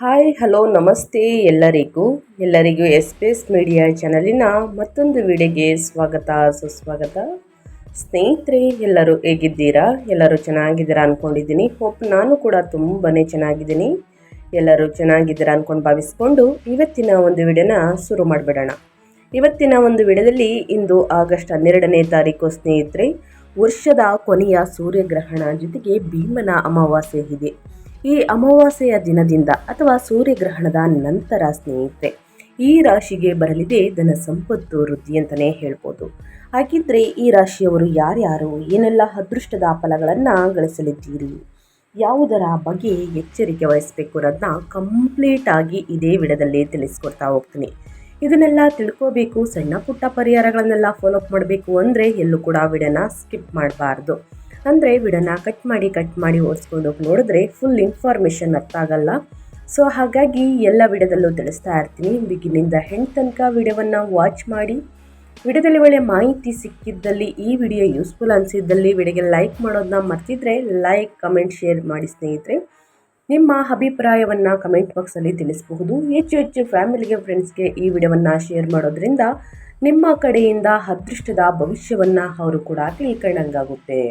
Hi hello ನಮಸ್ತೆ ಎಲ್ಲರಿಗೂ S media ಚಾನಲಿನ ಮತ್ತೊಂದು ವಿಡಿಯೋಗೆ ಸ್ವಾಗತ ಸುಸ್ವಾಗತ. ಸ್ನೇಹಿತರೆ, ಎಲ್ಲರೂ ಹೇಗಿದ್ದೀರಾ? ಎಲ್ಲರೂ ಚೆನ್ನಾಗಿದ್ದೀರಾ ಅಂದ್ಕೊಂಡಿದ್ದೀನಿ. ಹೋಪ್ ನಾನು ಕೂಡ ತುಂಬಾ ಚೆನ್ನಾಗಿದ್ದೀನಿ. ಎಲ್ಲರೂ ಚೆನ್ನಾಗಿದ್ದೀರಾ ಅಂದ್ಕೊಂಡು ಭಾವಿಸ್ಕೊಂಡು ಇವತ್ತಿನ ಒಂದು ವಿಡಿಯೋನ ಶುರು ಮಾಡಿಬಿಡೋಣ. ಇವತ್ತಿನ ಒಂದು ವಿಡಿಯೋದಲ್ಲಿ ಇಂದು ಆಗಸ್ಟ್ 12ನೇ ತಾರೀಕು ಸ್ನೇಹಿತರೆ, ವರ್ಷದ ಕೊನೆಯ ಸೂರ್ಯಗ್ರಹಣ ಜೊತೆಗೆ ಭೀಮನ ಅಮಾವಾಸ್ಯೆ ಇದೆ. ಈ ಅಮಾವಾಸ್ಯೆಯ ದಿನದಿಂದ ಅಥವಾ ಸೂರ್ಯಗ್ರಹಣದ ನಂತರ ಸ್ನೇಹಿತರೆ, ಈ ರಾಶಿಗೆ ಬರಲಿದೆ ಧನ ಸಂಪತ್ತು ವೃದ್ಧಿ ಅಂತಲೇ ಹೇಳ್ಬೋದು. ಹಾಗಿದ್ರೆ ಈ ರಾಶಿಯವರು ಯಾರ್ಯಾರು, ಏನೆಲ್ಲ ಅದೃಷ್ಟದ ಫಲಗಳನ್ನು ಗಳಿಸಲಿದ್ದೀರಿ, ಯಾವುದರ ಬಗ್ಗೆ ಎಚ್ಚರಿಕೆ ವಹಿಸಬೇಕು ಅನ್ನೋದನ್ನ ಕಂಪ್ಲೀಟ್ ಆಗಿ ಇದೇ ವಿಡಿಯೋದಲ್ಲಿ ತಿಳಿಸ್ಕೊಡ್ತಾ ಹೋಗ್ತೀನಿ. ಇದನ್ನೆಲ್ಲ ತಿಳ್ಕೋಬೇಕು, ಸಣ್ಣ ಪುಟ್ಟ ಪರಿಹಾರಗಳನ್ನೆಲ್ಲ ಫಾಲೋ ಅಪ್ ಮಾಡಬೇಕು ಅಂದರೆ ಎಲ್ಲೂ ಕೂಡ ವಿಡಿಯೋನ ಸ್ಕಿಪ್ ಮಾಡಬಾರ್ದು. ಅಂದರೆ ವಿಡಿಯೋನ ಕಟ್ ಮಾಡಿ ಓಡಿಸ್ಕೊಂಡು ಹೋಗಿ ನೋಡಿದ್ರೆ ಫುಲ್ ಇನ್ಫಾರ್ಮೇಷನ್ ಅರ್ಥ ಆಗಲ್ಲ. ಸೊ ಹಾಗಾಗಿ ಎಲ್ಲ ವಿಡಿಯೋದಲ್ಲೂ ತಿಳಿಸ್ತಾ ಇರ್ತೀನಿ. ಬಿಗಿನಿಂದ ಹೆಂಡ್ ತನಕ ವಿಡಿಯೋವನ್ನು ವಾಚ್ ಮಾಡಿ. ವಿಡಿಯೋದಲ್ಲಿ ಒಳ್ಳೆ ಮಾಹಿತಿ ಸಿಕ್ಕಿದ್ದಲ್ಲಿ, ಈ ವಿಡಿಯೋ ಯೂಸ್ಫುಲ್ ಅನಿಸಿದ್ದಲ್ಲಿ ವಿಡಿಯೋಗೆ ಲೈಕ್ ಮಾಡೋದನ್ನ ಮರ್ತಿದ್ರೆ ಲೈಕ್, ಕಮೆಂಟ್, ಶೇರ್ ಮಾಡಿ ಸ್ನೇಹಿತರೆ. ನಿಮ್ಮ ಅಭಿಪ್ರಾಯವನ್ನು ಕಮೆಂಟ್ ಬಾಕ್ಸಲ್ಲಿ ತಿಳಿಸಬಹುದು. ಹೆಚ್ಚು ಫ್ಯಾಮಿಲಿಗೆ, ಫ್ರೆಂಡ್ಸ್ಗೆ ಈ ವಿಡಿಯೋವನ್ನು ಶೇರ್ ಮಾಡೋದ್ರಿಂದ ನಿಮ್ಮ ಕಡೆಯಿಂದ ಅದೃಷ್ಟದ ಭವಿಷ್ಯವನ್ನು ಅವರು ಕೂಡ ತಿಳ್ಕೊಂಡಂಗಾಗುತ್ತೆ.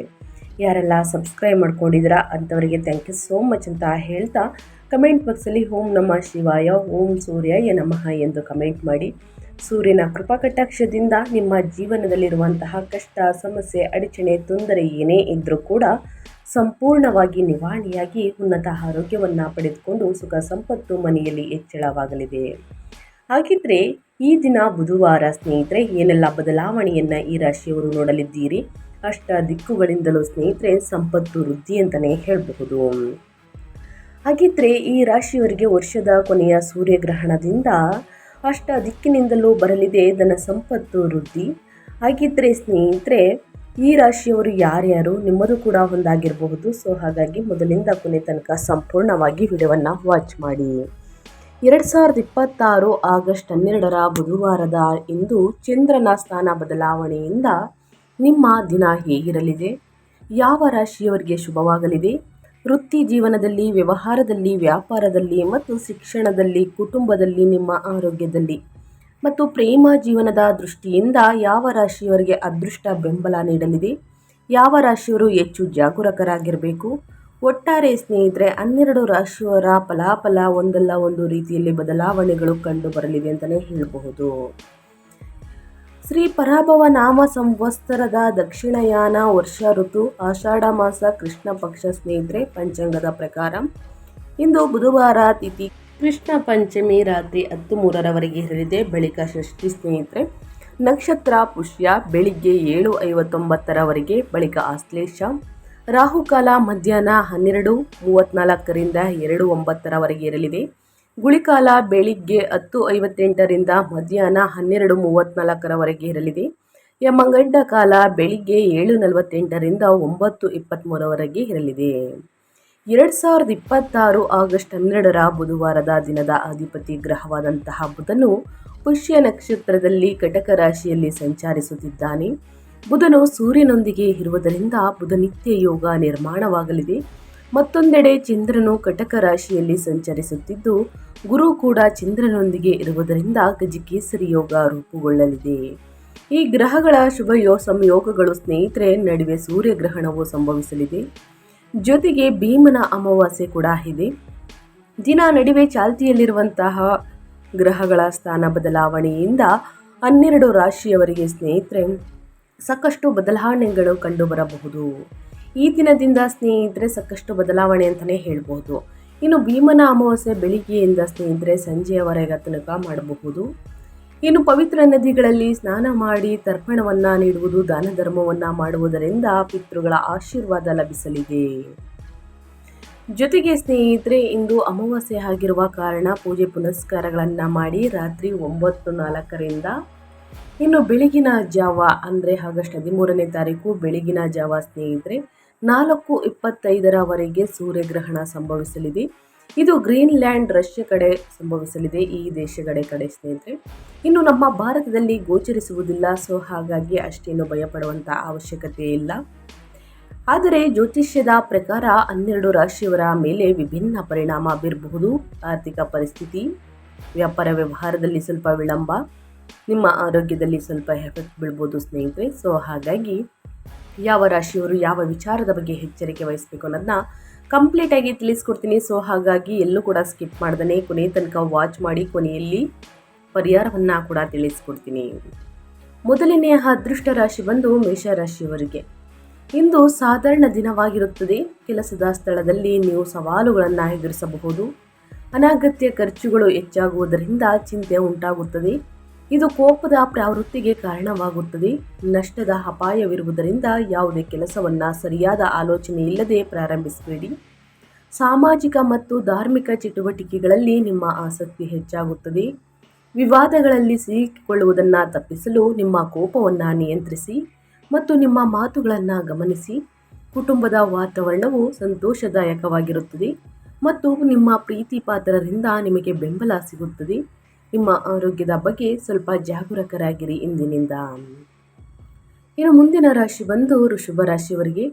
ಯಾರೆಲ್ಲ ಸಬ್ಸ್ಕ್ರೈಬ್ ಮಾಡ್ಕೊಂಡಿದ್ದೀರಾ ಅಂಥವರಿಗೆ ಥ್ಯಾಂಕ್ ಯು ಸೋ ಮಚ್ ಅಂತ ಹೇಳ್ತಾ, ಕಮೆಂಟ್ ಬಾಕ್ಸಲ್ಲಿ ಓಂ ನಮಃ ಶಿವಾಯ, ಓಂ ಸೂರ್ಯಾಯ ನಮಃ ಎಂದು ಕಮೆಂಟ್ ಮಾಡಿ. ಸೂರ್ಯನ ಕೃಪಾ ಕಟಾಕ್ಷದಿಂದ ನಿಮ್ಮ ಜೀವನದಲ್ಲಿರುವಂತಹ ಕಷ್ಟ, ಸಮಸ್ಯೆ, ಅಡಚಣೆ, ತೊಂದರೆ ಏನೇ ಇದ್ದರೂ ಕೂಡ ಸಂಪೂರ್ಣವಾಗಿ ನಿವಾರಣೆಯಾಗಿ ಉನ್ನತ ಆರೋಗ್ಯವನ್ನು ಪಡೆದುಕೊಂಡು ಸುಖ ಸಂಪತ್ತು ಮನೆಯಲ್ಲಿ ಹೆಚ್ಚಳವಾಗಲಿದೆ. ಹಾಗಿದ್ರೆ ಈ ದಿನ ಬುಧವಾರ ಸ್ನೇಹಿತರೆ, ಏನೆಲ್ಲ ಬದಲಾವಣೆಯನ್ನು ಈ ರಾಶಿಯವರು ನೋಡಲಿದ್ದೀರಿ? ಅಷ್ಟ ದಿಕ್ಕುಗಳಿಂದಲೂ ಸ್ನೇಹಿತರೆ ಸಂಪತ್ತು ವೃದ್ಧಿ ಅಂತಲೇ ಹೇಳಬಹುದು. ಹಾಗಿದ್ರೆ ಈ ರಾಶಿಯವರಿಗೆ ವರ್ಷದ ಕೊನೆಯ ಸೂರ್ಯಗ್ರಹಣದಿಂದ ಅಷ್ಟ ದಿಕ್ಕಿನಿಂದಲೂ ಬರಲಿದೆ ಧನ ಸಂಪತ್ತು ವೃದ್ಧಿ. ಹಾಗಿದ್ರೆ ಸ್ನೇಹಿತರೆ, ಈ ರಾಶಿಯವರು ಯಾರ್ಯಾರು, ನಿಮ್ಮದು ಕೂಡ ಒಂದಾಗಿರಬಹುದು. ಸೊ ಹಾಗಾಗಿ ಮೊದಲಿಂದ ಕೊನೆ ತನಕ ಸಂಪೂರ್ಣವಾಗಿ ವಿಡಿಯೋವನ್ನು ವಾಚ್ ಮಾಡಿ. 2026 ಆಗಸ್ಟ್ 12ರ ಬುಧವಾರದ ಇಂದು ಚಂದ್ರನ ಸ್ಥಾನ ಬದಲಾವಣೆಯಿಂದ ನಿಮ್ಮ ದಿನ ಹೇಗಿರಲಿದೆ? ಯಾವ ರಾಶಿಯವರಿಗೆ ಶುಭವಾಗಲಿದೆ? ವೃತ್ತಿ ಜೀವನದಲ್ಲಿ, ವ್ಯವಹಾರದಲ್ಲಿ, ವ್ಯಾಪಾರದಲ್ಲಿ ಮತ್ತು ಶಿಕ್ಷಣದಲ್ಲಿ, ಕುಟುಂಬದಲ್ಲಿ, ನಿಮ್ಮ ಆರೋಗ್ಯದಲ್ಲಿ ಮತ್ತು ಪ್ರೇಮ ಜೀವನದ ದೃಷ್ಟಿಯಿಂದ ಯಾವ ರಾಶಿಯವರಿಗೆ ಅದೃಷ್ಟ ಬೆಂಬಲ ನೀಡಲಿದೆ? ಯಾವ ರಾಶಿಯವರು ಹೆಚ್ಚು ಜಾಗರೂಕರಾಗಿರಬೇಕು? ಒಟ್ಟಾರೆ ಸ್ನೇಹಿತರೆ, 12 ರಾಶಿಯವರ ಫಲಾಫಲ ಒಂದಲ್ಲ ಒಂದು ರೀತಿಯಲ್ಲಿ ಬದಲಾವಣೆಗಳು ಕಂಡು ಬರಲಿದೆ ಅಂತಲೇ ಹೇಳಬಹುದು. ಶ್ರೀ ಪರಾಭವ ನಾಮ ಸಂವತ್ಸರದ ದಕ್ಷಿಣಾಯನ ವರ್ಷ ಋತು ಆಷಾಢ ಮಾಸ ಕೃಷ್ಣ ಪಕ್ಷ ಸ್ನೇಹಿತರೆ, ಪಂಚಾಂಗದ ಪ್ರಕಾರ ಇಂದು ಬುಧವಾರ, ತಿಥಿ ಕೃಷ್ಣ ಪಂಚಮಿ, ರಾತ್ರಿ 10:03ರವರೆಗೆ ಇರಲಿದೆ. ಬಳಿಕ ಷಷ್ಠಿ ಸ್ನೇಹಿತರೆ, ನಕ್ಷತ್ರ ಪುಷ್ಯ, ಬೆಳಿಗ್ಗೆ 7:59ರವರೆಗೆ. ಬಳಿಕ ಆಶ್ಲೇಷ, ರಾಹುಕಾಲ ಮಧ್ಯಾಹ್ನ 12:34ರಿಂದ 2:09ರವರೆಗೆ ಇರಲಿದೆ. ಗುಳಿಕಾಲ ಬೆಳಿಗ್ಗೆ 10:58ರಿಂದ ಮಧ್ಯಾಹ್ನ 12:34ರವರೆಗೆ ಇರಲಿದೆ. ಯಮಗಂಡ ಕಾಲ ಬೆಳಿಗ್ಗೆ 7:48ರಿಂದ 9:23ರವರೆಗೆ ಇರಲಿದೆ. 2026 ಆಗಸ್ಟ್ 12ರ ಬುಧವಾರದ ದಿನದ ಅಧಿಪತಿ ಗ್ರಹವಾದಂತಹ ಬುಧನು ಪುಷ್ಯ ನಕ್ಷತ್ರದಲ್ಲಿ ಕಟಕ ರಾಶಿಯಲ್ಲಿ ಸಂಚರಿಸುತ್ತಿದ್ದಾನೆ. ಬುಧನು ಸೂರ್ಯನೊಂದಿಗೆ ಇರುವುದರಿಂದ ಬುಧನಿತ್ಯ ಯೋಗ ನಿರ್ಮಾಣವಾಗಲಿದೆ. ಮತ್ತೊಂದೆಡೆ ಚಂದ್ರನು ಕಟಕ ರಾಶಿಯಲ್ಲಿ ಸಂಚರಿಸುತ್ತಿದ್ದು, ಗುರು ಕೂಡ ಚಂದ್ರನೊಂದಿಗೆ ಇರುವುದರಿಂದ ಗಜಕೇಸರಿ ಯೋಗ ರೂಪುಗೊಳ್ಳಲಿದೆ. ಈ ಗ್ರಹಗಳ ಶುಭ ಸಂಯೋಗಗಳು ಸ್ನೇಹಿತರೆ ನಡುವೆ ಸೂರ್ಯಗ್ರಹಣವು ಸಂಭವಿಸಲಿದೆ. ಜೊತೆಗೆ ಭೀಮನ ಅಮಾವಾಸ್ಯೆ ಕೂಡ ಇದೆ. ದಿನ ನಡುವೆ ಚಾಲ್ತಿಯಲ್ಲಿರುವಂತಹ ಗ್ರಹಗಳ ಸ್ಥಾನ ಬದಲಾವಣೆಯಿಂದ 12 ರಾಶಿಯವರಿಗೆ ಸ್ನೇಹಿತರೆ ಸಾಕಷ್ಟು ಬದಲಾವಣೆಗಳು ಕಂಡುಬರಬಹುದು. ಈ ದಿನದಿಂದ ಸ್ನೇಹಿತರೆ ಸಾಕಷ್ಟು ಬದಲಾವಣೆ ಅಂತಲೇ ಹೇಳ್ಬೋದು. ಇನ್ನು ಭೀಮನ ಅಮಾವಾಸ್ಯೆ ಬೆಳಿಗ್ಗೆಯಿಂದ ಸ್ನೇಹಿತರೆ ಸಂಜೆಯವರೆಗೆ ತನಕ ಮಾಡಬಹುದು. ಇನ್ನು ಪವಿತ್ರ ನದಿಗಳಲ್ಲಿ ಸ್ನಾನ ಮಾಡಿ ತರ್ಪಣವನ್ನು ನೀಡುವುದು, ದಾನ ಧರ್ಮವನ್ನು ಮಾಡುವುದರಿಂದ ಪಿತೃಗಳ ಆಶೀರ್ವಾದ ಲಭಿಸಲಿದೆ. ಜೊತೆಗೆ ಸ್ನೇಹಿತರೆ, ಇಂದು ಅಮಾವಾಸ್ಯೆ ಆಗಿರುವ ಕಾರಣ ಪೂಜೆ ಪುನಸ್ಕಾರಗಳನ್ನು ಮಾಡಿ ರಾತ್ರಿ 9:04ರಿಂದ ಇನ್ನು ಬೆಳಗಿನ ಜಾವ ಅಂದರೆ ಆಗಸ್ಟ್ 13ನೇ ತಾರೀಕು ಬೆಳಗಿನ ಜಾವ ಸ್ನೇಹಿತರೆ 4:25ರವರೆಗೆ ಸೂರ್ಯಗ್ರಹಣ ಸಂಭವಿಸಲಿದೆ. ಇದು ಗ್ರೀನ್ಲ್ಯಾಂಡ್, ರಷ್ಯಾ ಕಡೆ ಸಂಭವಿಸಲಿದೆ. ಈ ದೇಶಗಳ ಕಡೆ ಸ್ನೇಹಿತರೆ ಇನ್ನು ನಮ್ಮ ಭಾರತದಲ್ಲಿ ಗೋಚರಿಸುವುದಿಲ್ಲ. ಸೊ ಹಾಗಾಗಿ ಅಷ್ಟೇನು ಭಯಪಡುವಂಥ ಅವಶ್ಯಕತೆ ಇಲ್ಲ. ಆದರೆ ಜ್ಯೋತಿಷ್ಯದ ಪ್ರಕಾರ 12 ರಾಶಿಯವರ ಮೇಲೆ ವಿಭಿನ್ನ ಪರಿಣಾಮ ಬೀರಬಹುದು. ಆರ್ಥಿಕ ಪರಿಸ್ಥಿತಿ, ವ್ಯಾಪಾರ ವ್ಯವಹಾರದಲ್ಲಿ ಸ್ವಲ್ಪ ವಿಳಂಬ, ನಿಮ್ಮ ಆರೋಗ್ಯದಲ್ಲಿ ಸ್ವಲ್ಪ ಎಫೆಕ್ಟ್ ಬೀಳ್ಬೋದು ಸ್ನೇಹಿತರೆ. ಸೊ ಹಾಗಾಗಿ ಯಾವ ರಾಶಿಯವರು ಯಾವ ವಿಚಾರದ ಬಗ್ಗೆ ಎಚ್ಚರಿಕೆ ವಹಿಸಬೇಕು ಅನ್ನೋದನ್ನ ಕಂಪ್ಲೀಟಾಗಿ ತಿಳಿಸ್ಕೊಡ್ತೀನಿ. ಸೊ ಹಾಗಾಗಿ ಎಲ್ಲೂ ಕೂಡ ಸ್ಕಿಪ್ ಮಾಡ್ದೇ ಕೊನೆ ತನಕ ವಾಚ್ ಮಾಡಿ, ಕೊನೆಯಲ್ಲಿ ಪರಿಹಾರವನ್ನು ಕೂಡ ತಿಳಿಸ್ಕೊಡ್ತೀನಿ. ಮೊದಲನೆಯ ಅದೃಷ್ಟ ರಾಶಿ ಬಂದು ಮೇಷರಾಶಿಯವರಿಗೆ. ಇಂದು ಸಾಧಾರಣ ದಿನವಾಗಿರುತ್ತದೆ. ಕೆಲಸದ ಸ್ಥಳದಲ್ಲಿ ನೀವು ಸವಾಲುಗಳನ್ನು ಎದುರಿಸಬಹುದು. ಅನಗತ್ಯ ಖರ್ಚುಗಳು ಹೆಚ್ಚಾಗುವುದರಿಂದ ಚಿಂತೆ ಉಂಟಾಗುತ್ತದೆ. ಇದು ಕೋಪದ ಪ್ರವೃತ್ತಿಗೆ ಕಾರಣವಾಗುತ್ತದೆ. ನಷ್ಟದ ಅಪಾಯವಿರುವುದರಿಂದ ಯಾವುದೇ ಕೆಲಸವನ್ನು ಸರಿಯಾದ ಆಲೋಚನೆ ಇಲ್ಲದೆ ಪ್ರಾರಂಭಿಸಬೇಡಿ. ಸಾಮಾಜಿಕ ಮತ್ತು ಧಾರ್ಮಿಕ ಚಟುವಟಿಕೆಗಳಲ್ಲಿ ನಿಮ್ಮ ಆಸಕ್ತಿ ಹೆಚ್ಚಾಗುತ್ತದೆ. ವಿವಾದಗಳಲ್ಲಿ ಸಿಲುಕಿಕೊಳ್ಳುವುದನ್ನು ತಪ್ಪಿಸಲು ನಿಮ್ಮ ಕೋಪವನ್ನು ನಿಯಂತ್ರಿಸಿ ಮತ್ತು ನಿಮ್ಮ ಮಾತುಗಳನ್ನು ಗಮನಿಸಿ. ಕುಟುಂಬದ ವಾತಾವರಣವು ಸಂತೋಷದಾಯಕವಾಗಿರುತ್ತದೆ ಮತ್ತು ನಿಮ್ಮ ಪ್ರೀತಿ ಪಾತ್ರರಿಂದ ನಿಮಗೆ ಬೆಂಬಲ ಸಿಗುತ್ತದೆ. ನಿಮ್ಮ ಆರೋಗ್ಯದ ಬಗ್ಗೆ ಸ್ವಲ್ಪ ಜಾಗರೂಕರಾಗಿರಿ ಇಂದಿನಿಂದ. ಇನ್ನು ಮುಂದಿನ ರಾಶಿ ಬಂದು ವೃಷಭ ರಾಶಿಯವರಿಗೆ.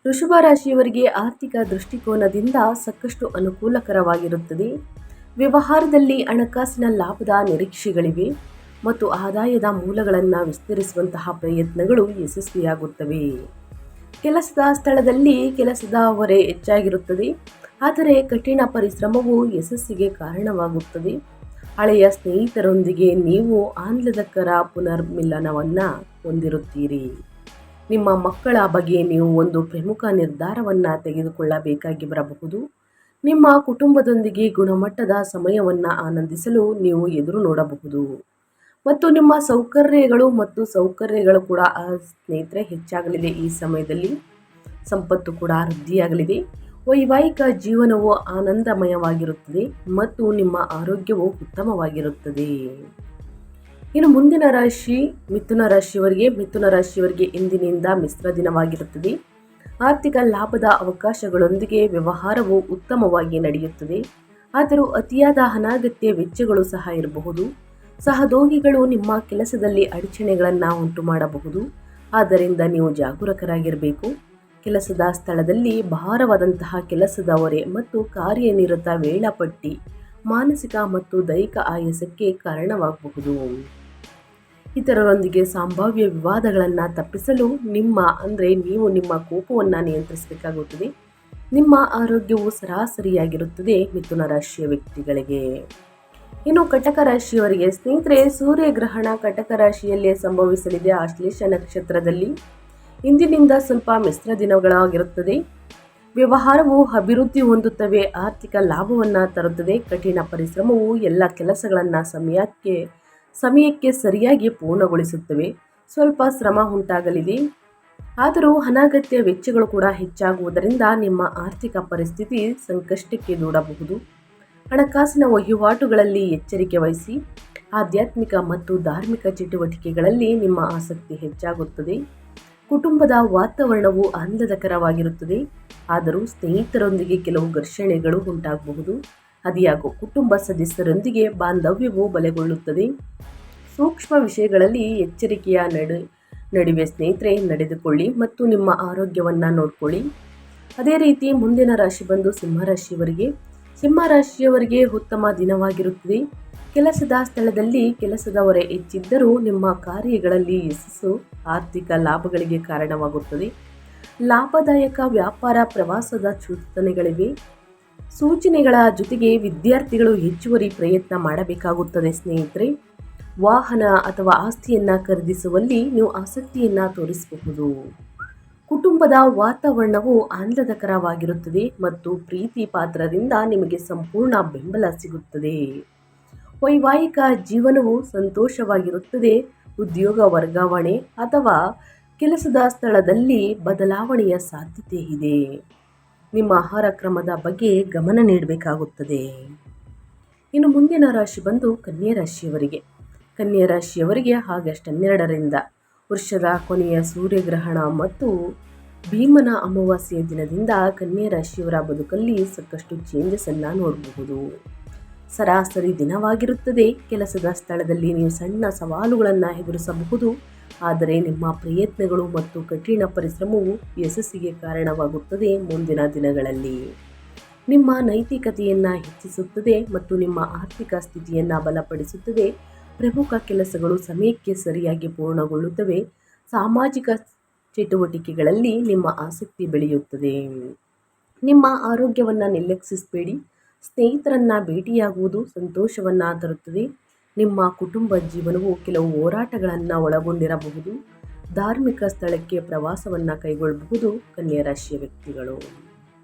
ವೃಷಭ ರಾಶಿಯವರಿಗೆ ಆರ್ಥಿಕ ದೃಷ್ಟಿಕೋನದಿಂದ ಸಾಕಷ್ಟು ಅನುಕೂಲಕರವಾಗಿರುತ್ತದೆ. ವ್ಯವಹಾರದಲ್ಲಿ ಹಣಕಾಸಿನ ಲಾಭದ ನಿರೀಕ್ಷೆಗಳಿವೆ ಮತ್ತು ಆದಾಯದ ಮೂಲಗಳನ್ನು ವಿಸ್ತರಿಸುವಂತಹ ಪ್ರಯತ್ನಗಳು ಯಶಸ್ವಿಯಾಗುತ್ತವೆ. ಕೆಲಸದ ಸ್ಥಳದಲ್ಲಿ ಕೆಲಸದ ಹೊರೆ ಹೆಚ್ಚಾಗಿರುತ್ತದೆ, ಆದರೆ ಕಠಿಣ ಪರಿಶ್ರಮವು ಯಶಸ್ಸಿಗೆ ಕಾರಣವಾಗುತ್ತದೆ. ಹಳೆಯ ಸ್ನೇಹಿತರೊಂದಿಗೆ ನೀವು ಆಹ್ಲಾದಕರ ಪುನರ್ಮಿಲನವನ್ನು ಹೊಂದಿರುತ್ತೀರಿ. ನಿಮ್ಮ ಮಕ್ಕಳ ಬಗ್ಗೆ ನೀವು ಒಂದು ಪ್ರಮುಖ ನಿರ್ಧಾರವನ್ನು ತೆಗೆದುಕೊಳ್ಳಬೇಕಾಗಿ ಬರಬಹುದು. ನಿಮ್ಮ ಕುಟುಂಬದೊಂದಿಗೆ ಗುಣಮಟ್ಟದ ಸಮಯವನ್ನು ಆನಂದಿಸಲು ನೀವು ಎದುರು ನೋಡಬಹುದು ಮತ್ತು ನಿಮ್ಮ ಸೌಕರ್ಯಗಳು ಕೂಡ ಸ್ನೇಹಿತರೆ ಹೆಚ್ಚಾಗಲಿದೆ. ಈ ಸಮಯದಲ್ಲಿ ಸಂಪತ್ತು ಕೂಡ ವೃದ್ಧಿಯಾಗಲಿದೆ. ವೈವಾಹಿಕ ಜೀವನವು ಆನಂದಮಯವಾಗಿರುತ್ತದೆ ಮತ್ತು ನಿಮ್ಮ ಆರೋಗ್ಯವು ಉತ್ತಮವಾಗಿರುತ್ತದೆ. ಇನ್ನು ಮುಂದಿನ ರಾಶಿ ಮಿಥುನ ರಾಶಿಯವರಿಗೆ. ಮಿಥುನ ರಾಶಿಯವರಿಗೆ ಇಂದಿನಿಂದ ಮಿಶ್ರ ದಿನವಾಗಿರುತ್ತದೆ. ಆರ್ಥಿಕ ಲಾಭದ ಅವಕಾಶಗಳೊಂದಿಗೆ ವ್ಯವಹಾರವು ಉತ್ತಮವಾಗಿ ನಡೆಯುತ್ತದೆ, ಆದರೂ ಅತಿಯಾದ ಅನಗತ್ಯ ವೆಚ್ಚಗಳು ಸಹ ಇರಬಹುದು. ಸಹೋದ್ಯೋಗಿಗಳು ನಿಮ್ಮ ಕೆಲಸದಲ್ಲಿ ಅಡಚಣೆಗಳನ್ನು ಉಂಟು ಮಾಡಬಹುದು, ಆದ್ದರಿಂದ ನೀವು ಜಾಗರೂಕರಾಗಿರಬೇಕು. ಕೆಲಸದ ಸ್ಥಳದಲ್ಲಿ ಭಾರವಾದಂತಹ ಕೆಲಸದ ಹೊರೆ ಮತ್ತು ಕಾರ್ಯನಿರತ ವೇಳಾಪಟ್ಟಿ ಮಾನಸಿಕ ಮತ್ತು ದೈಹಿಕ ಆಯಾಸಕ್ಕೆ ಕಾರಣವಾಗಬಹುದು. ಇತರರೊಂದಿಗೆ ಸಂಭಾವ್ಯ ವಿವಾದಗಳನ್ನು ತಪ್ಪಿಸಲು ನೀವು ನಿಮ್ಮ ಕೋಪವನ್ನು ನಿಯಂತ್ರಿಸಬೇಕಾಗುತ್ತದೆ. ನಿಮ್ಮ ಆರೋಗ್ಯವು ಸರಾಸರಿಯಾಗಿರುತ್ತದೆ ಮಿಥುನ ರಾಶಿಯ ವ್ಯಕ್ತಿಗಳಿಗೆ. ಇನ್ನು ಕಟಕ ರಾಶಿಯವರಿಗೆ ಸ್ನೇಹಿತರೆ, ಸೂರ್ಯಗ್ರಹಣ ಕಟಕ ರಾಶಿಯಲ್ಲೇ ಸಂಭವಿಸಲಿದೆ ಆಶ್ಲೇಷ ನಕ್ಷತ್ರದಲ್ಲಿ. ಇಂದಿನಿಂದ ಸ್ವಲ್ಪ ಮಿಶ್ರ ದಿನಗಳಾಗಿರುತ್ತದೆ. ವ್ಯವಹಾರವು ಅಭಿವೃದ್ಧಿ ಹೊಂದುತ್ತವೆ, ಆರ್ಥಿಕ ಲಾಭವನ್ನು ತರುತ್ತದೆ. ಕಠಿಣ ಪರಿಶ್ರಮವು ಎಲ್ಲ ಕೆಲಸಗಳನ್ನು ಸಮಯಕ್ಕೆ ಸರಿಯಾಗಿ ಪೂರ್ಣಗೊಳಿಸುತ್ತವೆ. ಸ್ವಲ್ಪ ಶ್ರಮ ಉಂಟಾಗಲಿದೆ, ಆದರೂ ಅನಗತ್ಯ ವೆಚ್ಚಗಳು ಕೂಡ ಹೆಚ್ಚಾಗುವುದರಿಂದ ನಿಮ್ಮ ಆರ್ಥಿಕ ಪರಿಸ್ಥಿತಿ ಸಂಕಷ್ಟಕ್ಕೆ ದೂಡಬಹುದು. ಹಣಕಾಸಿನ ವಹಿವಾಟುಗಳಲ್ಲಿ ಎಚ್ಚರಿಕೆ ವಹಿಸಿ. ಆಧ್ಯಾತ್ಮಿಕ ಮತ್ತು ಧಾರ್ಮಿಕ ಚಟುವಟಿಕೆಗಳಲ್ಲಿ ನಿಮ್ಮ ಆಸಕ್ತಿ ಹೆಚ್ಚಾಗುತ್ತದೆ. ಕುಟುಂಬದ ವಾತಾವರಣವು ಆಹ್ಲಾದಕರವಾಗಿರುತ್ತದೆ, ಆದರೂ ಸ್ನೇಹಿತರೊಂದಿಗೆ ಕೆಲವು ಘರ್ಷಣೆಗಳು ಉಂಟಾಗಬಹುದು. ಅದಿಯಾಗೋ ಕುಟುಂಬ ಸದಸ್ಯರೊಂದಿಗೆ ಬಾಂಧವ್ಯವು ಬಲಗೊಳ್ಳುತ್ತದೆ. ಸೂಕ್ಷ್ಮ ವಿಷಯಗಳಲ್ಲಿ ಎಚ್ಚರಿಕೆಯ ನಡುವೆ ಸ್ನೇಹಿತರೆ ನಡೆದುಕೊಳ್ಳಿ ಮತ್ತು ನಿಮ್ಮ ಆರೋಗ್ಯವನ್ನು ನೋಡಿಕೊಳ್ಳಿ. ಅದೇ ರೀತಿ ಮುಂದಿನ ರಾಶಿ ಬಂದು ಸಿಂಹರಾಶಿಯವರಿಗೆ. ಸಿಂಹರಾಶಿಯವರಿಗೆ ಉತ್ತಮ ದಿನವಾಗಿರುತ್ತದೆ. ಕೆಲಸದ ಸ್ಥಳದಲ್ಲಿ ಕೆಲಸದ ಹೊರೆ ಹೆಚ್ಚಿದ್ದರೂ ನಿಮ್ಮ ಕಾರ್ಯಗಳಲ್ಲಿ ಯಶಸ್ಸು ಆರ್ಥಿಕ ಲಾಭಗಳಿಗೆ ಕಾರಣವಾಗುತ್ತದೆ. ಲಾಭದಾಯಕ ವ್ಯಾಪಾರ ಪ್ರವಾಸದ ಸೂಚನೆಗಳ ಜೊತೆಗೆ ವಿದ್ಯಾರ್ಥಿಗಳು ಹೆಚ್ಚುವರಿ ಪ್ರಯತ್ನ ಮಾಡಬೇಕಾಗುತ್ತದೆ. ಸ್ನೇಹಿತರೆ, ವಾಹನ ಅಥವಾ ಆಸ್ತಿಯನ್ನು ಖರೀದಿಸುವಲ್ಲಿ ನೀವು ಆಸಕ್ತಿಯನ್ನು ತೋರಿಸಬಹುದು. ಕುಟುಂಬದ ವಾತಾವರಣವು ಆಹ್ಲಾದಕರವಾಗಿರುತ್ತದೆ ಮತ್ತು ಪ್ರೀತಿ ಪಾತ್ರರಿಂದ ನಿಮಗೆ ಸಂಪೂರ್ಣ ಬೆಂಬಲ ಸಿಗುತ್ತದೆ. ವೈವಾಹಿಕ ಜೀವನವು ಸಂತೋಷವಾಗಿರುತ್ತದೆ. ಉದ್ಯೋಗ ವರ್ಗಾವಣೆ ಅಥವಾ ಕೆಲಸದ ಸ್ಥಳದಲ್ಲಿ ಬದಲಾವಣೆಯ ಸಾಧ್ಯತೆ ಇದೆ. ನಿಮ್ಮ ಆಹಾರ ಕ್ರಮದ ಬಗ್ಗೆ ಗಮನ ನೀಡಬೇಕಾಗುತ್ತದೆ. ಇನ್ನು ಮುಂದಿನ ರಾಶಿ ಬಂದು ಕನ್ಯಾ ರಾಶಿಯವರಿಗೆ. ಕನ್ಯಾ ರಾಶಿಯವರಿಗೆ ಆಗಸ್ಟ್ 12ರಿಂದ ವರ್ಷದ ಕೊನೆಯ ಸೂರ್ಯಗ್ರಹಣ ಮತ್ತು ಭೀಮನ ಅಮಾವಾಸ್ಯೆಯ ದಿನದಿಂದ ಕನ್ಯಾ ರಾಶಿಯವರ ಬದುಕಲ್ಲಿ ಸಾಕಷ್ಟು ಚೇಂಜಸನ್ನು ನೋಡಬಹುದು. ಸರಾಸರಿ ದಿನವಾಗಿರುತ್ತದೆ. ಕೆಲಸದ ಸ್ಥಳದಲ್ಲಿ ನೀವು ಸಣ್ಣ ಸವಾಲುಗಳನ್ನು ಎದುರಿಸಬಹುದು, ಆದರೆ ನಿಮ್ಮ ಪ್ರಯತ್ನಗಳು ಮತ್ತು ಕಠಿಣ ಪರಿಶ್ರಮವು ಯಶಸ್ಸಿಗೆ ಕಾರಣವಾಗುತ್ತದೆ. ಮುಂದಿನ ದಿನಗಳಲ್ಲಿ ನಿಮ್ಮ ನೈತಿಕತೆಯನ್ನು ಹೆಚ್ಚಿಸುತ್ತದೆ ಮತ್ತು ನಿಮ್ಮ ಆರ್ಥಿಕ ಸ್ಥಿತಿಯನ್ನು ಬಲಪಡಿಸುತ್ತದೆ. ಪ್ರಮುಖ ಕೆಲಸಗಳು ಸಮಯಕ್ಕೆ ಸರಿಯಾಗಿ ಪೂರ್ಣಗೊಳ್ಳುತ್ತವೆ. ಸಾಮಾಜಿಕ ಚಟುವಟಿಕೆಗಳಲ್ಲಿ ನಿಮ್ಮ ಆಸಕ್ತಿ ಬೆಳೆಯುತ್ತದೆ. ನಿಮ್ಮ ಆರೋಗ್ಯವನ್ನು ನಿರ್ಲಕ್ಷಿಸಬೇಡಿ. ಸ್ನೇಹಿತರನ್ನು ಭೇಟಿಯಾಗುವುದು ಸಂತೋಷವನ್ನು ತರುತ್ತದೆ. ನಿಮ್ಮ ಕುಟುಂಬ ಜೀವನವು ಕೆಲವು ಹೋರಾಟಗಳನ್ನು ಒಳಗೊಂಡಿರಬಹುದು. ಧಾರ್ಮಿಕ ಸ್ಥಳಕ್ಕೆ ಪ್ರವಾಸವನ್ನು ಕೈಗೊಳ್ಳಬಹುದು. ಕನ್ಯಾ ರಾಶಿಯ ವ್ಯಕ್ತಿಗಳು.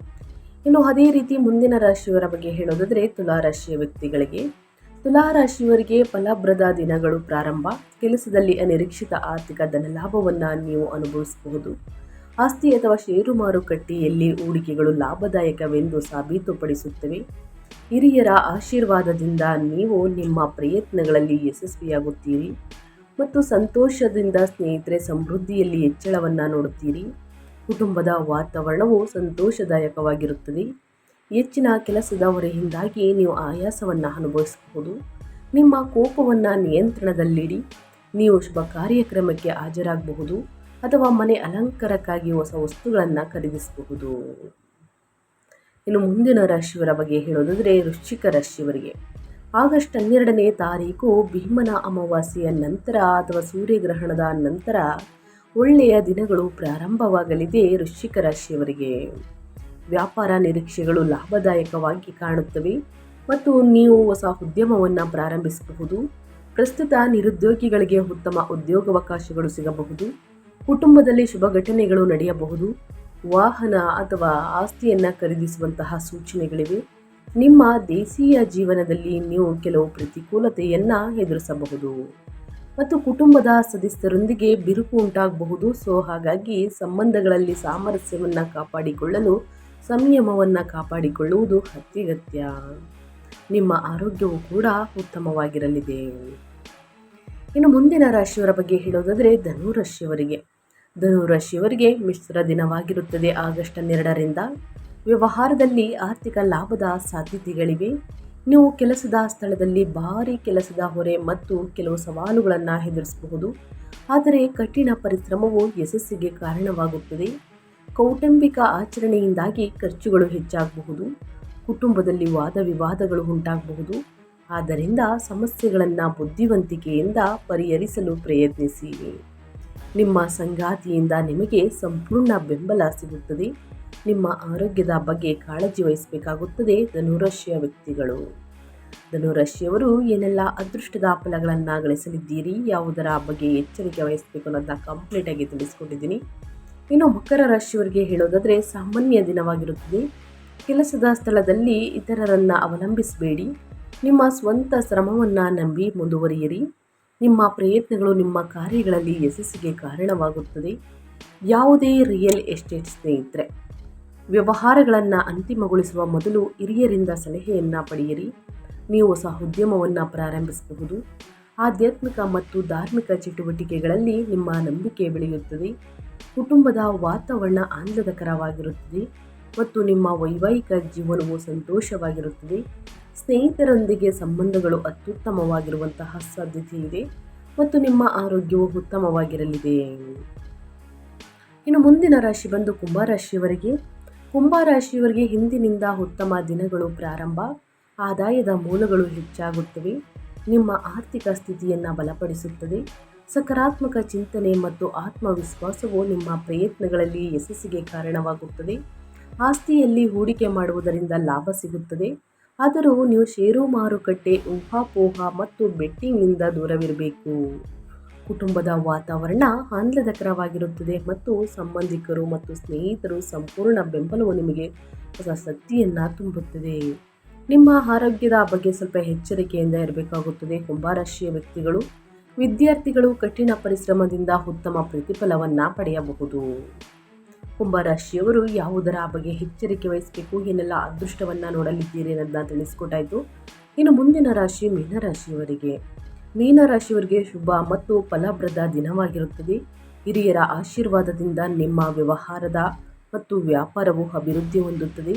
ಇನ್ನು ಅದೇ ರೀತಿ ಮುಂದಿನ ರಾಶಿಯವರ ಬಗ್ಗೆ ಹೇಳೋದಾದರೆ ತುಲಾರಾಶಿಯ ವ್ಯಕ್ತಿಗಳಿಗೆ. ತುಲಾರಾಶಿಯವರಿಗೆ ಫಲಪ್ರದ ದಿನಗಳು ಪ್ರಾರಂಭ. ಕೆಲಸದಲ್ಲಿ ಅನಿರೀಕ್ಷಿತ ಆರ್ಥಿಕ ಧನಲಾಭವನ್ನು ನೀವು ಅನುಭವಿಸಬಹುದು. ಆಸ್ತಿ ಅಥವಾ ಷೇರು ಮಾರುಕಟ್ಟೆಯಲ್ಲಿ ಹೂಡಿಕೆಗಳು ಲಾಭದಾಯಕವೆಂದು ಸಾಬೀತುಪಡಿಸುತ್ತವೆ. ಹಿರಿಯರ ಆಶೀರ್ವಾದದಿಂದ ನೀವು ನಿಮ್ಮ ಪ್ರಯತ್ನಗಳಲ್ಲಿ ಯಶಸ್ವಿಯಾಗುತ್ತೀರಿ ಮತ್ತು ಸಂತೋಷದಿಂದ ಸ್ನೇಹಿತರೆ ಸಮೃದ್ಧಿಯಲ್ಲಿ ಹೆಚ್ಚಳವನ್ನು ನೋಡುತ್ತೀರಿ. ಕುಟುಂಬದ ವಾತಾವರಣವು ಸಂತೋಷದಾಯಕವಾಗಿರುತ್ತದೆ. ಹೆಚ್ಚಿನ ಕೆಲಸದ ಹೊರೆಯಿಂದಾಗಿ ನೀವು ಆಯಾಸವನ್ನು ಅನುಭವಿಸಬಹುದು. ನಿಮ್ಮ ಕೋಪವನ್ನು ನಿಯಂತ್ರಣದಲ್ಲಿಡಿ. ನೀವು ಶುಭ ಕಾರ್ಯಕ್ರಮಕ್ಕೆ ಹಾಜರಾಗಬಹುದು ಅಥವಾ ಮನೆ ಅಲಂಕಾರಕ್ಕಾಗಿ ಹೊಸ ವಸ್ತುಗಳನ್ನು ಖರೀದಿಸಬಹುದು. ಇನ್ನು ಮುಂದಿನ ರಾಶಿಯವರ ಬಗ್ಗೆ ಹೇಳೋದಾದರೆ ವೃಶ್ಚಿಕ ರಾಶಿಯವರಿಗೆ. ಆಗಸ್ಟ್ 12ನೇ ತಾರೀಕು ಭೀಮನ ಅಮಾವಾಸ್ಯೆಯ ನಂತರ ಅಥವಾ ಸೂರ್ಯಗ್ರಹಣದ ನಂತರ ಒಳ್ಳೆಯ ದಿನಗಳು ಪ್ರಾರಂಭವಾಗಲಿದೆ. ವೃಶ್ಚಿಕ ರಾಶಿಯವರಿಗೆ ವ್ಯಾಪಾರ ನಿರೀಕ್ಷೆಗಳು ಲಾಭದಾಯಕವಾಗಿ ಕಾಣುತ್ತವೆ ಮತ್ತು ನೀವು ಹೊಸ ಉದ್ಯಮವನ್ನು ಪ್ರಾರಂಭಿಸಬಹುದು. ಪ್ರಸ್ತುತ ನಿರುದ್ಯೋಗಿಗಳಿಗೆ ಉತ್ತಮ ಉದ್ಯೋಗಾವಕಾಶಗಳು ಸಿಗಬಹುದು. ಕುಟುಂಬದಲ್ಲಿ ಶುಭ ಘಟನೆಗಳು ನಡೆಯಬಹುದು. ವಾಹನ ಅಥವಾ ಆಸ್ತಿಯನ್ನು ಖರೀದಿಸುವಂತಹ ಸೂಚನೆಗಳಿವೆ. ನಿಮ್ಮ ದೇಶೀಯ ಜೀವನದಲ್ಲಿ ನೀವು ಕೆಲವು ಪ್ರತಿಕೂಲತೆಯನ್ನು ಎದುರಿಸಬಹುದು ಮತ್ತು ಕುಟುಂಬದ ಸದಸ್ಯರೊಂದಿಗೆ ಬಿರುಕು ಉಂಟಾಗಬಹುದು. ಹಾಗಾಗಿ ಸಂಬಂಧಗಳಲ್ಲಿ ಸಾಮರಸ್ಯವನ್ನು ಕಾಪಾಡಿಕೊಳ್ಳಲು ಸಂಯಮವನ್ನು ಕಾಪಾಡಿಕೊಳ್ಳುವುದು ಅತ್ಯಗತ್ಯ. ನಿಮ್ಮ ಆರೋಗ್ಯವು ಕೂಡ ಉತ್ತಮವಾಗಿರಲಿದೆ. ಇನ್ನು ಮುಂದಿನ ರಾಶಿಯವರ ಬಗ್ಗೆ ಹೇಳೋದಾದರೆ ಧನುರಾಶಿಯವರಿಗೆ. ಧನುರಾಶಿಯವರಿಗೆ ಮಿಶ್ರ ದಿನವಾಗಿರುತ್ತದೆ. ಆಗಸ್ಟ್ 12ರಿಂದ ವ್ಯವಹಾರದಲ್ಲಿ ಆರ್ಥಿಕ ಲಾಭದ ಸಾಧ್ಯತೆಗಳಿವೆ. ನೀವು ಕೆಲಸದ ಸ್ಥಳದಲ್ಲಿ ಭಾರಿ ಕೆಲಸದ ಹೊರೆ ಮತ್ತು ಕೆಲವು ಸವಾಲುಗಳನ್ನು ಎದುರಿಸಬಹುದು. ಆದರೆ ಕಠಿಣ ಪರಿಶ್ರಮವು ಯಶಸ್ಸಿಗೆ ಕಾರಣವಾಗುತ್ತದೆ. ಕೌಟುಂಬಿಕ ಆಚರಣೆಯಿಂದಾಗಿ ಖರ್ಚುಗಳು ಹೆಚ್ಚಾಗಬಹುದು. ಕುಟುಂಬದಲ್ಲಿ ವಾದ ವಿವಾದಗಳು ಉಂಟಾಗಬಹುದು. ಆದ್ದರಿಂದ ಸಮಸ್ಯೆಗಳನ್ನು ಬುದ್ಧಿವಂತಿಕೆಯಿಂದ ಪರಿಹರಿಸಲು ಪ್ರಯತ್ನಿಸಿ. ನಿಮ್ಮ ಸಂಗಾತಿಯಿಂದ ನಿಮಗೆ ಸಂಪೂರ್ಣ ಬೆಂಬಲ ಸಿಗುತ್ತದೆ. ನಿಮ್ಮ ಆರೋಗ್ಯದ ಬಗ್ಗೆ ಕಾಳಜಿ ವಹಿಸಬೇಕಾಗುತ್ತದೆ. ಧನುರಾಶಿಯ ವ್ಯಕ್ತಿಗಳು. ಧನುರಾಶಿಯವರು ಏನೆಲ್ಲ ಅದೃಷ್ಟದ ಫಲಗಳನ್ನು ಗಳಿಸಲಿದ್ದೀರಿ, ಯಾವುದರ ಬಗ್ಗೆ ಎಚ್ಚರಿಕೆ ವಹಿಸಬೇಕು ಅನ್ನೋದನ್ನ ಕಂಪ್ಲೀಟಾಗಿ ತಿಳಿಸ್ಕೊಟ್ಟಿದ್ದೀನಿ. ಇನ್ನು ಮಕರ ರಾಶಿಯವರಿಗೆ ಹೇಳೋದಾದರೆ ಸಾಮಾನ್ಯ ದಿನವಾಗಿರುತ್ತದೆ. ಕೆಲಸದ ಸ್ಥಳದಲ್ಲಿ ಇತರರನ್ನು ಅವಲಂಬಿಸಬೇಡಿ. ನಿಮ್ಮ ಸ್ವಂತ ಶ್ರಮವನ್ನು ನಂಬಿ ಮುಂದುವರಿಯಿರಿ. ನಿಮ್ಮ ಪ್ರಯತ್ನಗಳು ನಿಮ್ಮ ಕಾರ್ಯಗಳಲ್ಲಿ ಯಶಸ್ಸಿಗೆ ಕಾರಣವಾಗುತ್ತದೆ. ಯಾವುದೇ ರಿಯಲ್ ಎಸ್ಟೇಟ್ ಸ್ನೇಹಿತರೆ ವ್ಯವಹಾರಗಳನ್ನು ಅಂತಿಮಗೊಳಿಸುವ ಮೊದಲು ಹಿರಿಯರಿಂದ ಸಲಹೆಯನ್ನು ಪಡೆಯಿರಿ. ನೀವು ಹೊಸ ಉದ್ಯಮವನ್ನು ಪ್ರಾರಂಭಿಸಬಹುದು. ಆಧ್ಯಾತ್ಮಿಕ ಮತ್ತು ಧಾರ್ಮಿಕ ಚಟುವಟಿಕೆಗಳಲ್ಲಿ ನಿಮ್ಮ ನಂಬಿಕೆ ಬೆಳೆಯುತ್ತದೆ. ಕುಟುಂಬದ ವಾತಾವರಣ ಆಹ್ಲಾದಕರವಾಗಿರುತ್ತದೆ ಮತ್ತು ನಿಮ್ಮ ವೈವಾಹಿಕ ಜೀವನವು ಸಂತೋಷವಾಗಿರುತ್ತದೆ. ಸ್ನೇಹಿತರೊಂದಿಗೆ ಸಂಬಂಧಗಳು ಅತ್ಯುತ್ತಮವಾಗಿರುವಂತಹ ಸಾಧ್ಯತೆ ಇದೆ ಮತ್ತು ನಿಮ್ಮ ಆರೋಗ್ಯವು ಉತ್ತಮವಾಗಿರಲಿದೆ. ಇನ್ನು ಮುಂದಿನ ರಾಶಿ ಬಂದು ಕುಂಭರಾಶಿಯವರಿಗೆ. ಕುಂಭರಾಶಿಯವರಿಗೆ ಹಿಂದಿನಿಂದ ಉತ್ತಮ ದಿನಗಳು ಪ್ರಾರಂಭ. ಆದಾಯದ ಮೂಲಗಳು ಹೆಚ್ಚಾಗುತ್ತವೆ. ನಿಮ್ಮ ಆರ್ಥಿಕ ಸ್ಥಿತಿಯನ್ನು ಬಲಪಡಿಸುತ್ತದೆ. ಸಕಾರಾತ್ಮಕ ಚಿಂತನೆ ಮತ್ತು ಆತ್ಮವಿಶ್ವಾಸವು ನಿಮ್ಮ ಪ್ರಯತ್ನಗಳಲ್ಲಿ ಯಶಸ್ಸಿಗೆ ಕಾರಣವಾಗುತ್ತದೆ. ಆಸ್ತಿಯಲ್ಲಿ ಹೂಡಿಕೆ ಮಾಡುವುದರಿಂದ ಲಾಭ ಸಿಗುತ್ತದೆ. ಆದರೂ ನೀವು ಷೇರು ಮಾರುಕಟ್ಟೆ, ಊಹಾಪೋಹ ಮತ್ತು ಬೆಟ್ಟಿಂಗ್ನಿಂದ ದೂರವಿರಬೇಕು. ಕುಟುಂಬದ ವಾತಾವರಣ ಆಹ್ಲಾದಕರವಾಗಿರುತ್ತದೆ ಮತ್ತು ಸಂಬಂಧಿಕರು ಮತ್ತು ಸ್ನೇಹಿತರು ಸಂಪೂರ್ಣ ಬೆಂಬಲವು ನಿಮಗೆ ಹೊಸ ಶಕ್ತಿಯನ್ನು ತುಂಬುತ್ತದೆ. ನಿಮ್ಮ ಆರೋಗ್ಯದ ಬಗ್ಗೆ ಸ್ವಲ್ಪ ಎಚ್ಚರಿಕೆಯಿಂದ ಇರಬೇಕಾಗುತ್ತದೆ. ಕುಂಭರಾಶಿಯ ವ್ಯಕ್ತಿಗಳು. ವಿದ್ಯಾರ್ಥಿಗಳು ಕಠಿಣ ಪರಿಶ್ರಮದಿಂದ ಉತ್ತಮ ಪ್ರತಿಫಲವನ್ನು ಪಡೆಯಬಹುದು. ಕುಂಭರಾಶಿಯವರು ಯಾವುದರ ಬಗ್ಗೆ ಎಚ್ಚರಿಕೆ ವಹಿಸಬೇಕು, ಏನೆಲ್ಲ ಅದೃಷ್ಟವನ್ನು ನೋಡಲಿದ್ದೀರಿ ಅನ್ನೋದನ್ನ ತಿಳಿಸ್ಕೊಟ್ಟಾಯಿತು. ಇನ್ನು ಮುಂದಿನ ರಾಶಿ ಮೀನರಾಶಿಯವರಿಗೆ. ಮೀನರಾಶಿಯವರಿಗೆ ಶುಭ ಮತ್ತು ಫಲಪ್ರದ ದಿನವಾಗಿರುತ್ತದೆ. ಹಿರಿಯರ ಆಶೀರ್ವಾದದಿಂದ ನಿಮ್ಮ ವ್ಯವಹಾರದ ಮತ್ತು ವ್ಯಾಪಾರವು ಅಭಿವೃದ್ಧಿ ಹೊಂದುತ್ತದೆ.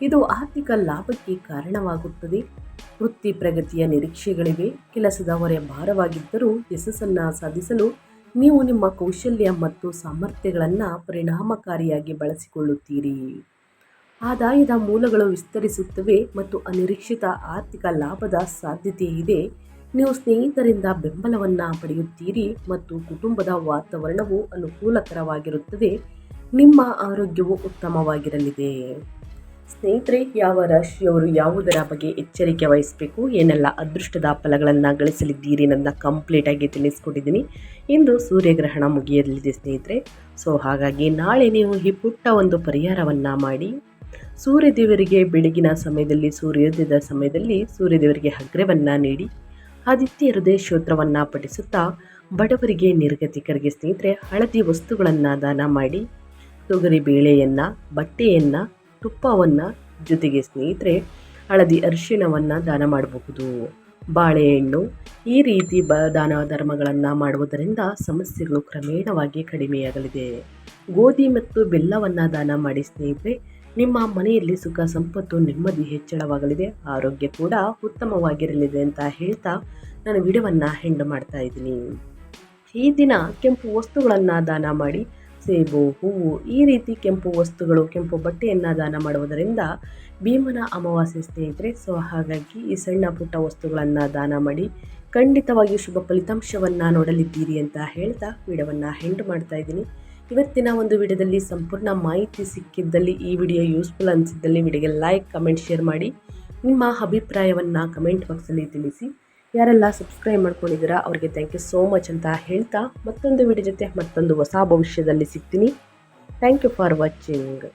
ಇದು ಆರ್ಥಿಕ ಲಾಭಕ್ಕೆ ಕಾರಣವಾಗುತ್ತದೆ. ವೃತ್ತಿ ಪ್ರಗತಿಯ ನಿರೀಕ್ಷೆಗಳಿವೆ. ಕೆಲಸದ ಹೊರೆ ಭಾರವಾಗಿದ್ದರೂ ಯಶಸ್ಸನ್ನು ಸಾಧಿಸಲು ನೀವು ನಿಮ್ಮ ಕೌಶಲ್ಯ ಮತ್ತು ಸಾಮರ್ಥ್ಯಗಳನ್ನು ಪರಿಣಾಮಕಾರಿಯಾಗಿ ಬಳಸಿಕೊಳ್ಳುತ್ತೀರಿ. ಆದಾಯದ ಮೂಲಗಳು ವಿಸ್ತರಿಸುತ್ತವೆ ಮತ್ತು ಅನಿರೀಕ್ಷಿತ ಆರ್ಥಿಕ ಲಾಭದ ಸಾಧ್ಯತೆ ಇದೆ. ನೀವು ಸ್ನೇಹಿತರಿಂದ ಬೆಂಬಲವನ್ನು ಪಡೆಯುತ್ತೀರಿ ಮತ್ತು ಕುಟುಂಬದ ವಾತಾವರಣವು ಅನುಕೂಲಕರವಾಗಿರುತ್ತದೆ. ನಿಮ್ಮ ಆರೋಗ್ಯವು ಉತ್ತಮವಾಗಿರಲಿದೆ. ಸ್ನೇಹಿತರೆ, ಯಾವ ರಾಶಿಯವರು ಯಾವುದರ ಬಗ್ಗೆ ಎಚ್ಚರಿಕೆ ವಹಿಸಬೇಕು, ಏನೆಲ್ಲ ಅದೃಷ್ಟದ ಫಲಗಳನ್ನು ಗಳಿಸಲಿದ್ದೀರಿ ಅನ್ನೋದನ್ನ ಕಂಪ್ಲೀಟಾಗಿ ತಿಳಿಸ್ಕೊಟ್ಟಿದ್ದೀನಿ. ಇಂದು ಸೂರ್ಯಗ್ರಹಣ ಮುಗಿಯಲಿದೆ ಸ್ನೇಹಿತರೆ. ಸೊ ಹಾಗಾಗಿ ನಾಳೆ ನೀವು ಈ ಪುಟ್ಟ ಒಂದು ಪರಿಹಾರವನ್ನು ಮಾಡಿ ಸೂರ್ಯದೇವರಿಗೆ ಬೆಳಗಿನ ಸಮಯದಲ್ಲಿ, ಸೂರ್ಯೋದಯದ ಸಮಯದಲ್ಲಿ ಸೂರ್ಯದೇವರಿಗೆ ಅಗ್ರ್ಯವನ್ನು ನೀಡಿ ಆದಿತ್ಯ ಹೃದಯ ಸ್ತೋತ್ರವನ್ನು ಪಠಿಸುತ್ತಾ ಬಡವರಿಗೆ, ನಿರ್ಗತಿಕರಿಗೆ ಸ್ನೇಹಿತರೆ ಹಳದಿ ವಸ್ತುಗಳನ್ನು ದಾನ ಮಾಡಿ, ತೊಗರಿ ಬೇಳೆಯನ್ನು, ಬಟ್ಟೆಯನ್ನು, ತುಪ್ಪವನ್ನು, ಜೊತೆಗೆ ಸ್ನೇಹಿತರೆ ಹಳದಿ ಅರಿಶಿಣವನ್ನು ದಾನ ಮಾಡಬಹುದು. ಬಾಳೆಹಣ್ಣು, ಈ ರೀತಿ ದಾನ ಧರ್ಮಗಳನ್ನು ಮಾಡುವುದರಿಂದ ಸಮಸ್ಯೆಗಳು ಕ್ರಮೇಣವಾಗಿ ಕಡಿಮೆಯಾಗಲಿದೆ. ಗೋಧಿ ಮತ್ತು ಬೆಲ್ಲವನ್ನು ದಾನ ಮಾಡಿ ಸ್ನೇಹಿತರೆ, ನಿಮ್ಮ ಮನೆಯಲ್ಲಿ ಸುಖ, ಸಂಪತ್ತು, ನೆಮ್ಮದಿ ಹೆಚ್ಚಳವಾಗಲಿದೆ. ಆರೋಗ್ಯ ಕೂಡ ಉತ್ತಮವಾಗಿರಲಿದೆ ಅಂತ ಹೇಳ್ತಾ ನಾನು ವಿಡಿಯೋವನ್ನು ಎಂಡ್ ಮಾಡ್ತಾ ಇದ್ದೀನಿ. ಈ ದಿನ ಕೆಂಪು ವಸ್ತುಗಳನ್ನು ದಾನ ಮಾಡಿ, ಸೇಬು, ಹೂವು, ಈ ರೀತಿ ಕೆಂಪು ವಸ್ತುಗಳು, ಕೆಂಪು ಬಟ್ಟೆಯನ್ನು ದಾನ ಮಾಡುವುದರಿಂದ ಭೀಮನ ಅಮಾವಾಸ್ಯೆ ಸ್ನೇಹಿತರೆ. ಸೊ ಹಾಗಾಗಿ ಈ ಸಣ್ಣ ಪುಟ್ಟ ವಸ್ತುಗಳನ್ನು ದಾನ ಮಾಡಿ ಖಂಡಿತವಾಗಿ ಶುಭ ಫಲಿತಾಂಶವನ್ನು ನೋಡಲಿದ್ದೀರಿ ಅಂತ ಹೇಳ್ತಾ ವಿಡಿಯೋವನ್ನು ಎಂಡ್ ಮಾಡ್ತಾ ಇದ್ದೀನಿ. ಇವತ್ತಿನ ಒಂದು ವಿಡಿಯೋದಲ್ಲಿ ಸಂಪೂರ್ಣ ಮಾಹಿತಿ ಸಿಕ್ಕಿದ್ದಲ್ಲಿ, ಈ ವಿಡಿಯೋ ಯೂಸ್ಫುಲ್ ಅನಿಸಿದ್ದಲ್ಲಿ ವಿಡಿಯೋಗೆ ಲೈಕ್, ಕಮೆಂಟ್, ಶೇರ್ ಮಾಡಿ. ನಿಮ್ಮ ಅಭಿಪ್ರಾಯವನ್ನು ಕಮೆಂಟ್ ಬಾಕ್ಸಲ್ಲಿ ತಿಳಿಸಿ. ಯಾರೆಲ್ಲ ಸಬ್ಸ್ಕ್ರೈಬ್ ಮಾಡ್ಕೊಂಡಿದ್ದೀರಾ ಅವ್ರಿಗೆ ಥ್ಯಾಂಕ್ ಯು ಸೋ ಮಚ್ ಅಂತ ಹೇಳ್ತಾ ಮತ್ತೊಂದು ವಿಡಿಯೋ ಜೊತೆ ಮತ್ತೊಂದು ಹೊಸ ಭವಿಷ್ಯದಲ್ಲಿ ಸಿಗ್ತೀನಿ. Thank you for watching.